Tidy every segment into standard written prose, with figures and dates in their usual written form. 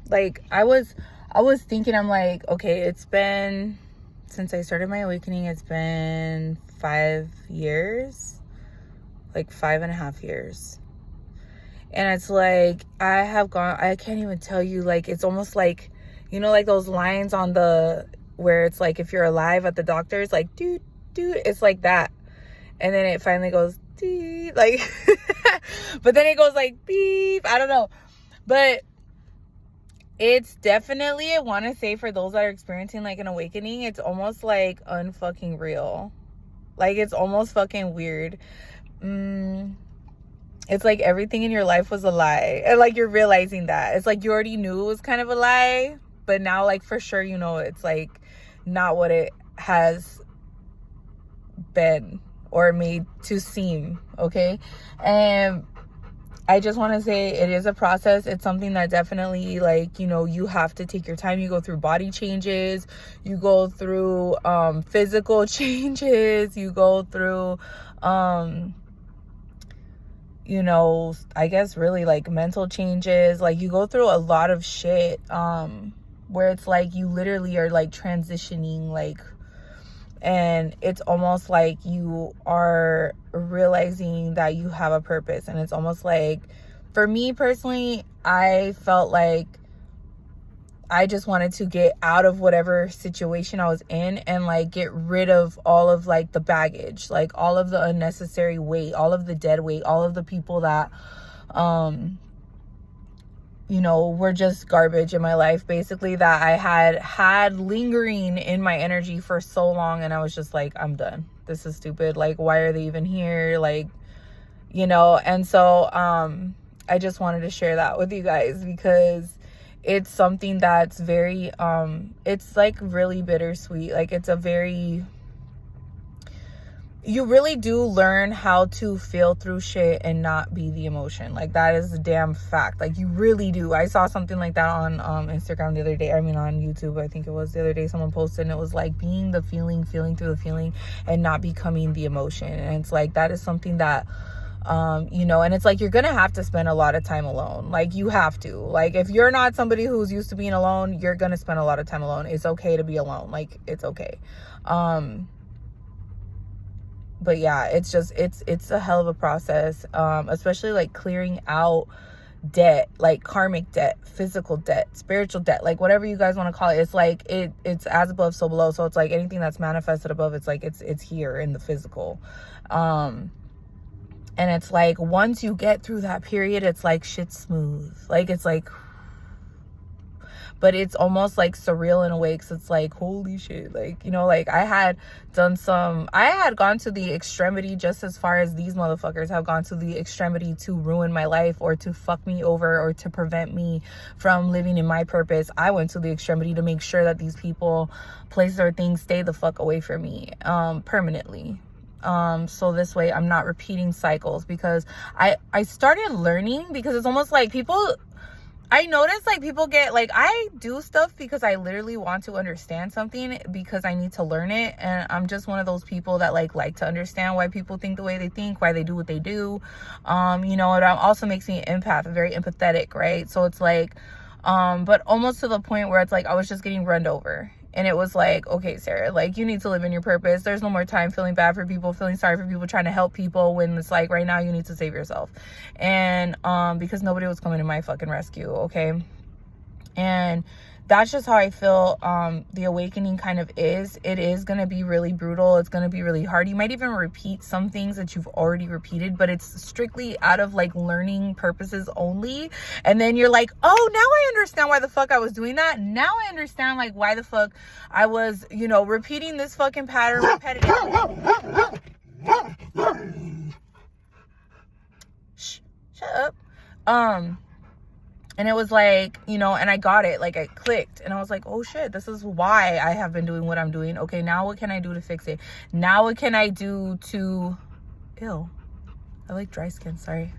Like, I was thinking, I'm like, okay, it's been, since I started my awakening, it's been 5 years, like 5.5 years. And it's like, I can't even tell you, like, it's almost like, you know, like those lines on where it's like, if you're alive at the doctor's, like, dude, it's like that. And then it finally goes, dee, like, but then it goes like, beep, I don't know. But it's definitely, I want to say, for those that are experiencing like an awakening, it's almost like unfucking real. Like, it's almost fucking weird. It's like everything in your life was a lie. And like, you're realizing that. It's like you already knew it was kind of a lie, but now, like, for sure, you know, it's like not what it has been or made to seem. Okay. And I just want to say, it is a process. It's something that definitely, like, you know, you have to take your time. You go through body changes, you go through physical changes, you go through you know, I guess really like mental changes. Like, you go through a lot of shit where it's like you literally are like transitioning, like, and it's almost like you are realizing that you have a purpose. And it's almost like, for me personally, I felt like I just wanted to get out of whatever situation I was in and like get rid of all of like the baggage, like all of the unnecessary weight, all of the dead weight, all of the people that you know, were just garbage in my life, basically, that I had lingering in my energy for so long. And I was just like, I'm done. This is stupid. Like, why are they even here? Like, you know. And so I just wanted to share that with you guys, because it's something that's very it's like really bittersweet. Like, it's a very, you really do learn how to feel through shit and not be the emotion. Like, that is a damn fact. Like, you really do. I saw something like that on Instagram the other day. I mean, on YouTube, I think it was the other day, someone posted, and it was like, being the feeling through the feeling and not becoming the emotion. And it's like, that is something that you know, and it's like, you're gonna have to spend a lot of time alone. Like, you have to. Like, if you're not somebody who's used to being alone, you're gonna spend a lot of time alone. It's okay to be alone. Like, it's okay. But yeah, it's just, it's a hell of a process, especially like clearing out debt, like karmic debt, physical debt, spiritual debt, like whatever you guys want to call it. It's like, it's as above, so below. So it's like anything that's manifested above, it's like it's here in the physical. And it's like, once you get through that period, it's like shit's smooth. Like, it's like, but it's almost like surreal in a way, because it's like, holy shit. Like, you know, like, I had gone to the extremity, just as far as these motherfuckers have gone to the extremity to ruin my life, or to fuck me over, or to prevent me from living in my purpose. I went to the extremity to make sure that these people, places, or things stay the fuck away from me permanently. So this way I'm not repeating cycles, because I started learning, because it's almost like I notice like people get like, I do stuff because I literally want to understand something, because I need to learn it. And I'm just one of those people that like to understand why people think the way they think, why they do what they do. You know, it also makes me an empath, very empathetic, right? So it's like, but almost to the point where it's like, I was just getting run over. And it was like, okay, Sarah, like, you need to live in your purpose. There's no more time feeling bad for people, feeling sorry for people, trying to help people, when it's like, right now you need to save yourself. And because nobody was coming to my fucking rescue, okay? And that's just how I feel the awakening kind of is. It is going to be really brutal. It's going to be really hard. You might even repeat some things that you've already repeated, but it's strictly out of like learning purposes only. And then you're like, oh, now I understand why the fuck I was doing that. Now I understand like why the fuck I was, you know, repeating this fucking pattern repetitively. Shut up. And it was like, you know, and I got it, like, it clicked, and I was like, oh shit, this is why I have been doing what I'm doing. Okay, now what can I do to fix it? Now what can I do to, ew, I like dry skin, sorry.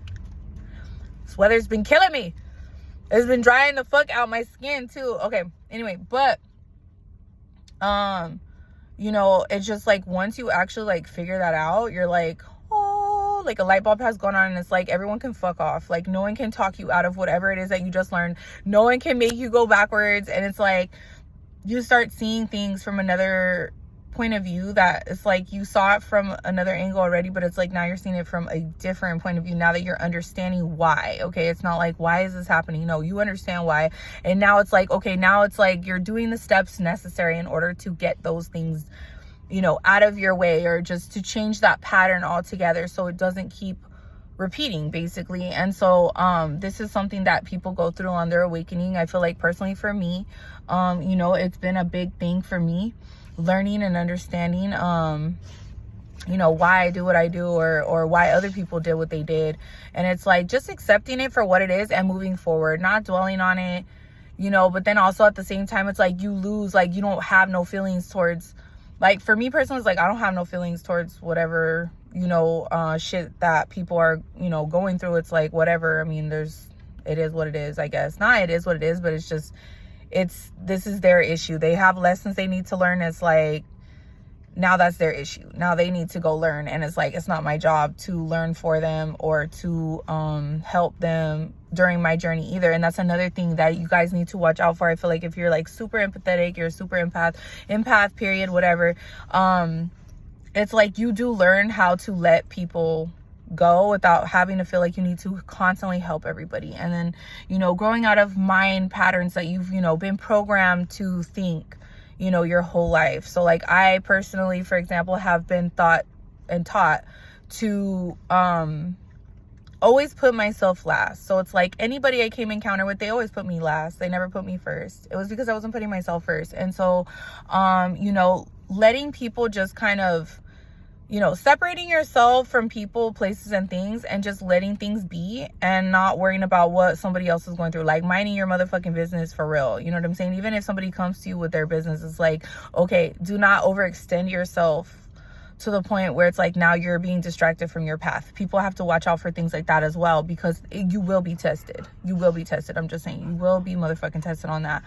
This weather's been killing me. It's been drying the fuck out my skin too. Okay, anyway, but, you know, it's just like, once you actually like figure that out, you're like, oh, know, like a light bulb has gone on, and it's like everyone can fuck off. Like no one can talk you out of whatever it is that you just learned. No one can make you go backwards. And it's like you start seeing things from another point of view that it's like you saw it from another angle already, but it's like now you're seeing it from a different point of view now that you're understanding why. Okay, it's not like, why is this happening? No, you understand why. And now it's like, okay, now it's like you're doing the steps necessary in order to get those things, you know, out of your way, or just to change that pattern altogether so it doesn't keep repeating, basically. And so this is something that people go through on their awakening. I feel like personally for me, you know, it's been a big thing for me, learning and understanding you know, why I do what I do, or why other people did what they did. And it's like just accepting it for what it is and moving forward, not dwelling on it, you know. But then also at the same time, it's like you lose, like you don't have no feelings towards, like for me personally, it's like I don't have no feelings towards whatever, you know, shit that people are, you know, going through. It's like whatever. I mean, it is what it is, I guess. Not it is what it is, but it's just, this is their issue. They have lessons they need to learn. It's like, now that's their issue. Now they need to go learn. And it's like, it's not my job to learn for them or to help them during my journey either. And that's another thing that you guys need to watch out for. I feel like if you're like super empathetic, you're a super empath period, whatever, it's like you do learn how to let people go without having to feel like you need to constantly help everybody. And then, you know, growing out of mind patterns that you've, you know, been programmed to think, you know, your whole life. So like I personally, for example, have been taught to always put myself last. So it's like anybody I came encounter with, they always put me last. They never put me first. It was because I wasn't putting myself first. And so you know, letting people just kind of, you know, separating yourself from people, places, and things, and just letting things be and not worrying about what somebody else is going through. Like minding your motherfucking business for real. You know what I'm saying? Even if somebody comes to you with their business, it's like, okay, do not overextend yourself to the point where it's like now you're being distracted from your path. People have to watch out for things like that as well, because you will be tested. You will be tested. I'm just saying, you will be motherfucking tested on that.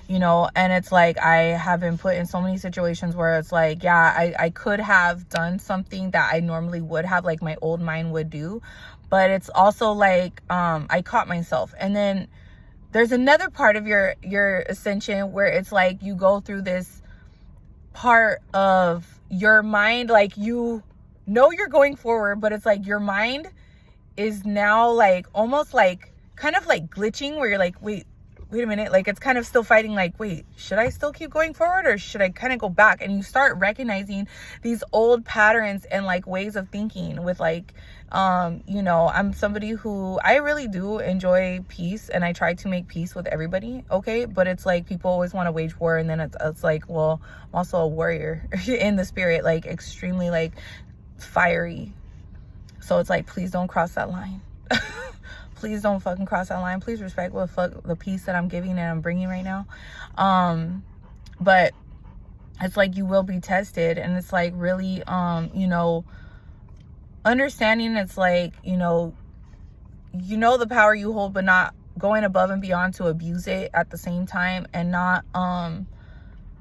You know, and it's like I have been put in so many situations where it's like, yeah, I could have done something that I normally would have, like my old mind would do, but it's also like I caught myself. And then there's another part of your ascension where it's like you go through this part of your mind, like you know you're going forward, but it's like your mind is now like almost like kind of like glitching, where you're like, wait a minute, like it's kind of still fighting, like, wait, should I still keep going forward or should I kind of go back? And you start recognizing these old patterns and like ways of thinking with like, you know, I'm somebody who, I really do enjoy peace and I try to make peace with everybody, okay? But it's like people always want to wage war, and then it's like, well, I'm also a warrior in the spirit, like extremely like fiery. So it's like, please don't cross that line. Please don't fucking cross that line. Please respect the peace that I'm giving and I'm bringing right now. But it's like you will be tested, and it's like really, you know, understanding it's like, you know the power you hold, but not going above and beyond to abuse it at the same time, and not,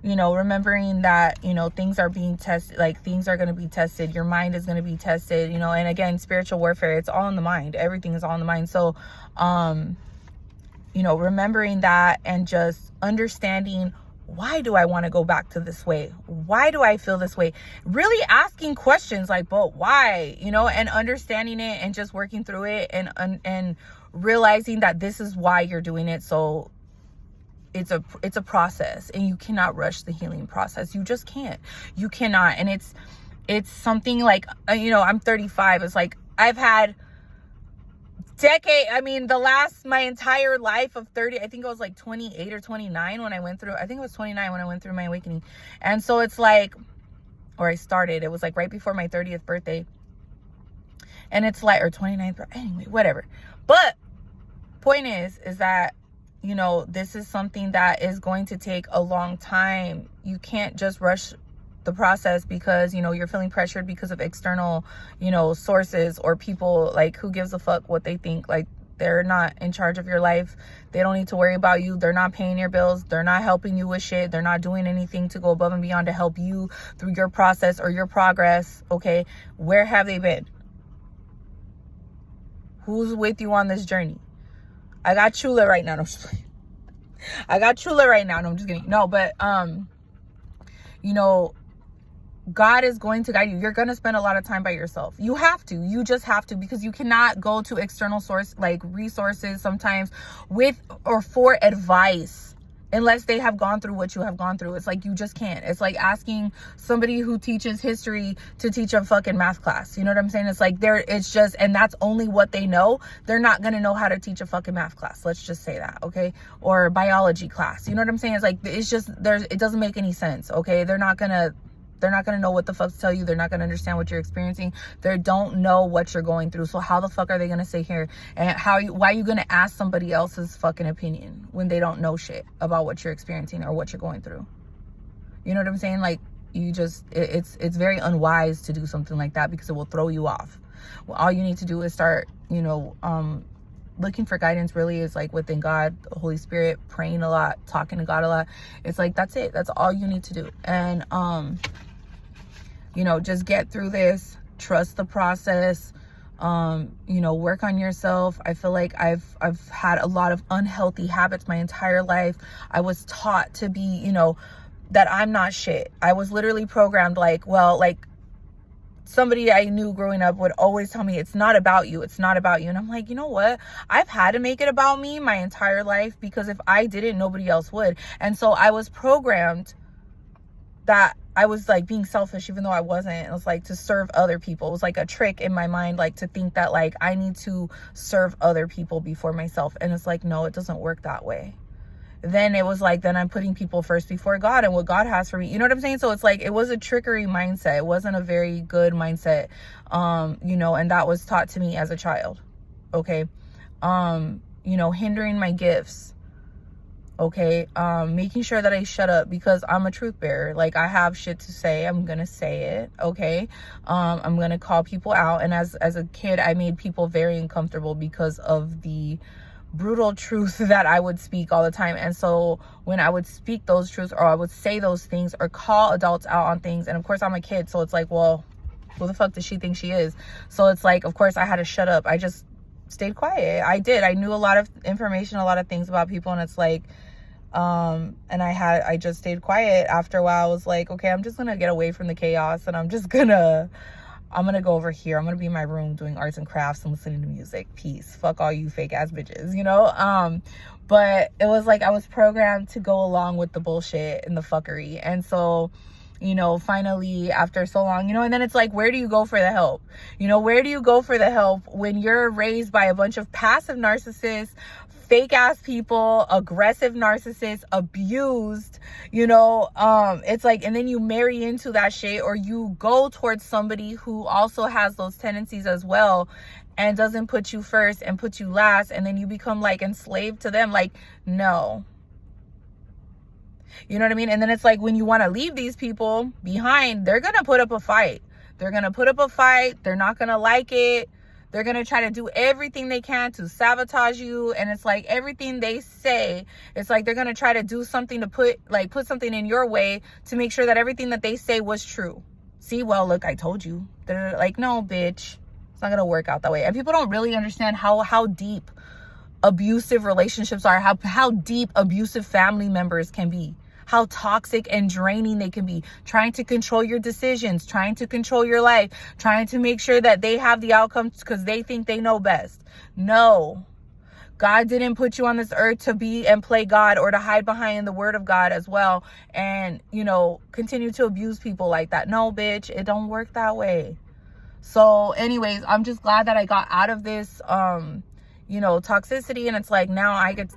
you know, remembering that, you know, things are being tested, like things are going to be tested. Your mind is going to be tested, you know, and again, spiritual warfare, it's all in the mind. Everything is all in the mind. So, you know, remembering that and just understanding, why do I want to go back to this way? Why do I feel this way? Really asking questions like, but why, you know, and understanding it and just working through it and realizing that this is why you're doing it. So it's a process, and you cannot rush the healing process. You just can't. You cannot. And it's something like, you know, I'm 35. It's like I've had my entire life of 30, I think I was like 28 or 29 when I went through, I think it was 29 when I went through my awakening. And so it's like, or I started, it was like right before my 30th birthday. And it's like, or 29th, anyway, whatever. But point is that, you know, this is something that is going to take a long time. You can't just rush the process because, you know, you're feeling pressured because of external, you know, sources or people. Like, who gives a fuck what they think? Like, They're not in charge of your life. They don't need to worry about you. They're not paying your bills. They're not helping you with shit. They're not doing anything to go above and beyond to help you through your process or your progress. Okay, where have they been? Who's with you on this journey? I got Chula right now. No, I'm just playing. I got Chula right now. No, I'm just kidding. No, but you know, God is going to guide you. You're going to spend a lot of time by yourself. You have to. You just have to, because you cannot go to external source like resources sometimes with or for advice unless they have gone through what you have gone through. It's like you just can't. It's like asking somebody who teaches history to teach a fucking math class. You know what I'm saying? It's like it's just, and that's only what they know. They're not going to know how to teach a fucking math class. Let's just say that, okay? Or biology class. You know what I'm saying? It's like, it's just, it doesn't make any sense, okay? They're not going to know what the fuck to tell you. They're not going to understand what you're experiencing. They don't know what you're going through. So how the fuck are they going to sit here and why are you going to ask somebody else's fucking opinion when they don't know shit about what you're experiencing or what you're going through? You know what I'm saying? Like, you just, it's very unwise to do something like that, because it will throw you off. Well, all you need to do is start, you know, looking for guidance really is like within God, the Holy Spirit, praying a lot, talking to God a lot. It's like, that's it. That's all you need to do. And, you know, just get through this, trust the process, you know, work on yourself. I feel like I've had a lot of unhealthy habits my entire life. I was taught to be, you know, that I'm not shit. I was literally programmed like, well, like somebody I knew growing up would always tell me, it's not about you. It's not about you. And I'm like, you know what? I've had to make it about me my entire life, because if I didn't, nobody else would. And so I was programmed that I was like being selfish, even though I wasn't. It was like to serve other people. It was like a trick in my mind, like to think that like I need to serve other people before myself. And it's like, no, it doesn't work that way. Then it was like, then I'm putting people first before God and what God has for me. You know what I'm saying? So it's like, it was a trickery mindset. It wasn't a very good mindset, you know, and that was taught to me as a child. Okay. You know, hindering my gifts. Okay. Making sure that I shut up because I'm a truth bearer. Like, I have shit to say. I'm going to say it. Okay. I'm going to call people out. And as a kid, I made people very uncomfortable because of the brutal truth that I would speak all the time. And so when I would speak those truths, or I would say those things, or call adults out on things, and of course I'm a kid, so it's like, well, who the fuck does she think she is? So it's like, of course I had to shut up. I just stayed quiet. I knew a lot of information, a lot of things about people, and it's like, and I just stayed quiet. After a while I was like, okay, I'm just gonna get away from the chaos, and I'm gonna go over here. I'm gonna be in my room doing arts and crafts and listening to music. Peace. Fuck all you fake ass bitches, you know? But it was like I was programmed to go along with the bullshit and the fuckery. And so, you know, finally after so long, you know, and then it's like, where do you go for the help? You know, where do you go for the help when you're raised by a bunch of passive narcissists, fake ass people, aggressive narcissists, abused, you know? It's like, and then you marry into that shit, or you go towards somebody who also has those tendencies as well and doesn't put you first and put you last, and then you become like enslaved to them. Like, no. You know what I mean? And then it's like, when you want to leave these people behind, they're gonna put up a fight. They're gonna put up a fight. They're not gonna like it. They're going to try to do everything they can to sabotage you. And it's like, everything they say, it's like they're going to try to do something to put something in your way to make sure that everything that they say was true. See, well, look, I told you. They're like, no, bitch, it's not going to work out that way. And people don't really understand how deep abusive relationships are, how deep abusive family members can be. How toxic and draining they can be, trying to control your decisions, trying to control your life, trying to make sure that they have the outcomes because they think they know best. No, God didn't put you on this earth to be and play God, or to hide behind the word of God as well and, you know, continue to abuse people like that. No, bitch, it don't work that way. So anyways, I'm just glad that I got out of this, you know, toxicity. And it's like, now I get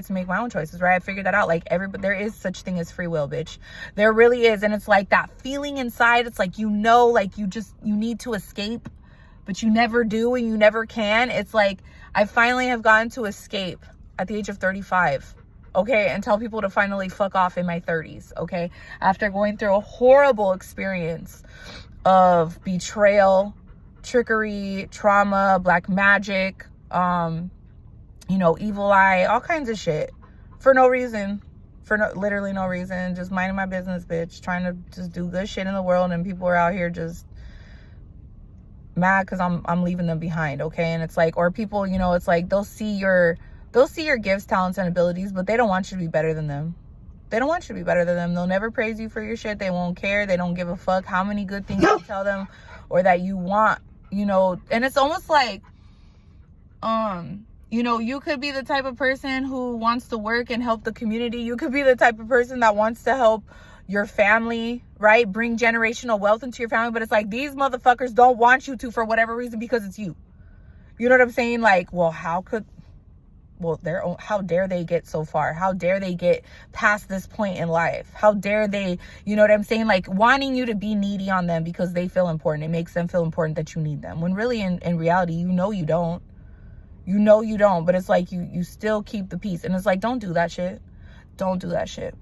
to make my own choices, right? I figured that out. Like, there is such thing as free will, bitch. There really is. And it's like that feeling inside. It's like, you know, like you need to escape, but you never do and you never can. It's like, I finally have gotten to escape at the age of 35. Okay. And tell people to finally fuck off in my 30s. Okay. After going through a horrible experience of betrayal, trickery, trauma, black magic, you know, evil eye, all kinds of shit for no reason. For literally no reason. Just minding my business, bitch. Trying to just do good shit in the world, and people are out here just mad because I'm leaving them behind, okay? And it's like, or people, you know, it's like they'll see your gifts, talents, and abilities, but they don't want you to be better than them. They don't want you to be better than them. They'll never praise you for your shit. They won't care. They don't give a fuck how many good things you tell them or that you want, you know. And it's almost like, you know, you could be the type of person who wants to work and help the community. You could be the type of person that wants to help your family, right? Bring generational wealth into your family. But it's like, these motherfuckers don't want you to for whatever reason, because it's you. You know what I'm saying? Like, well, how dare they get so far? How dare they get past this point in life? How dare they, you know what I'm saying? Like, wanting you to be needy on them because they feel important. It makes them feel important that you need them. When really in reality, you know you don't. You know you don't, but it's like you still keep the peace. And it's like, don't do that shit. Don't do that shit.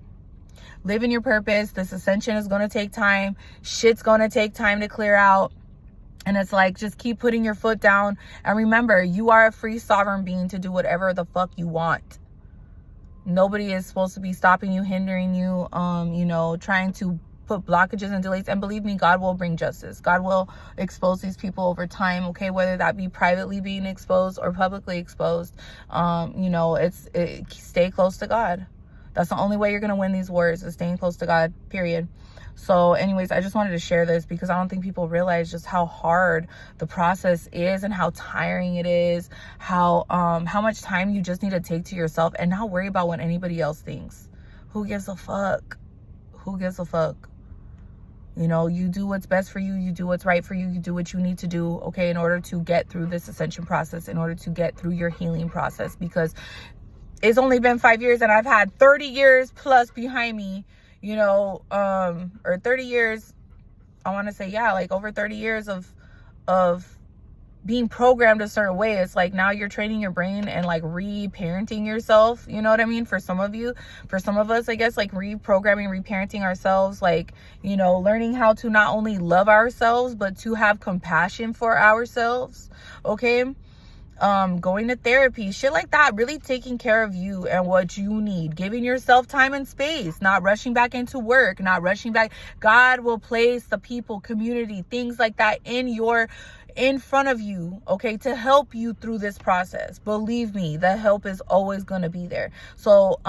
Live in your purpose. This ascension is going to take time. Shit's going to take time to clear out. And it's like, just keep putting your foot down. And remember, you are a free sovereign being to do whatever the fuck you want. Nobody is supposed to be stopping you, hindering you, you know, trying to put blockages and delays. And believe me, God will bring justice. God will expose these people over time, okay? Whether that be privately being exposed or publicly exposed. You know, stay close to God. That's the only way you're going to win these wars, is staying close to God, period. So anyways, I just wanted to share this because I don't think people realize just how hard the process is and how tiring it is, how much time you just need to take to yourself and not worry about what anybody else thinks. Who gives a fuck? Who gives a fuck? You know, you do what's best for you. You do what's right for you. You do what you need to do, okay, in order to get through this ascension process, in order to get through your healing process, because it's only been 5 years and I've had 30 years plus behind me, you know, or 30 years, I want to say, yeah, like over 30 years of being programmed a certain way. It's like now you're training your brain and like reparenting yourself, you know what I mean? For some of you, for some of us, I guess, like reprogramming, reparenting ourselves, like, you know, learning how to not only love ourselves, but to have compassion for ourselves, okay? Going to therapy, shit like that, really taking care of you and what you need, giving yourself time and space, not rushing back into work, not rushing back. God will place the people, community, things like that in front of you, okay, to help you through this process. Believe me, the help is always going to be there. So,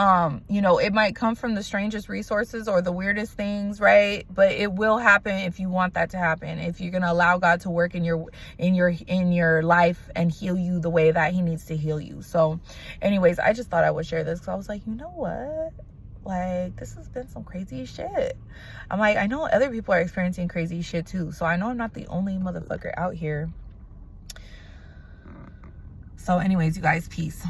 you know, it might come from the strangest resources or the weirdest things, right? But it will happen if you want that to happen. If you're going to allow God to work in your life and heal you the way that he needs to heal you. So anyways, I just thought I would share this because I was like, you know what? Like, this has been some crazy shit. I'm like, I know other people are experiencing crazy shit too. So I know I'm not the only motherfucker out here. So anyways, you guys, peace.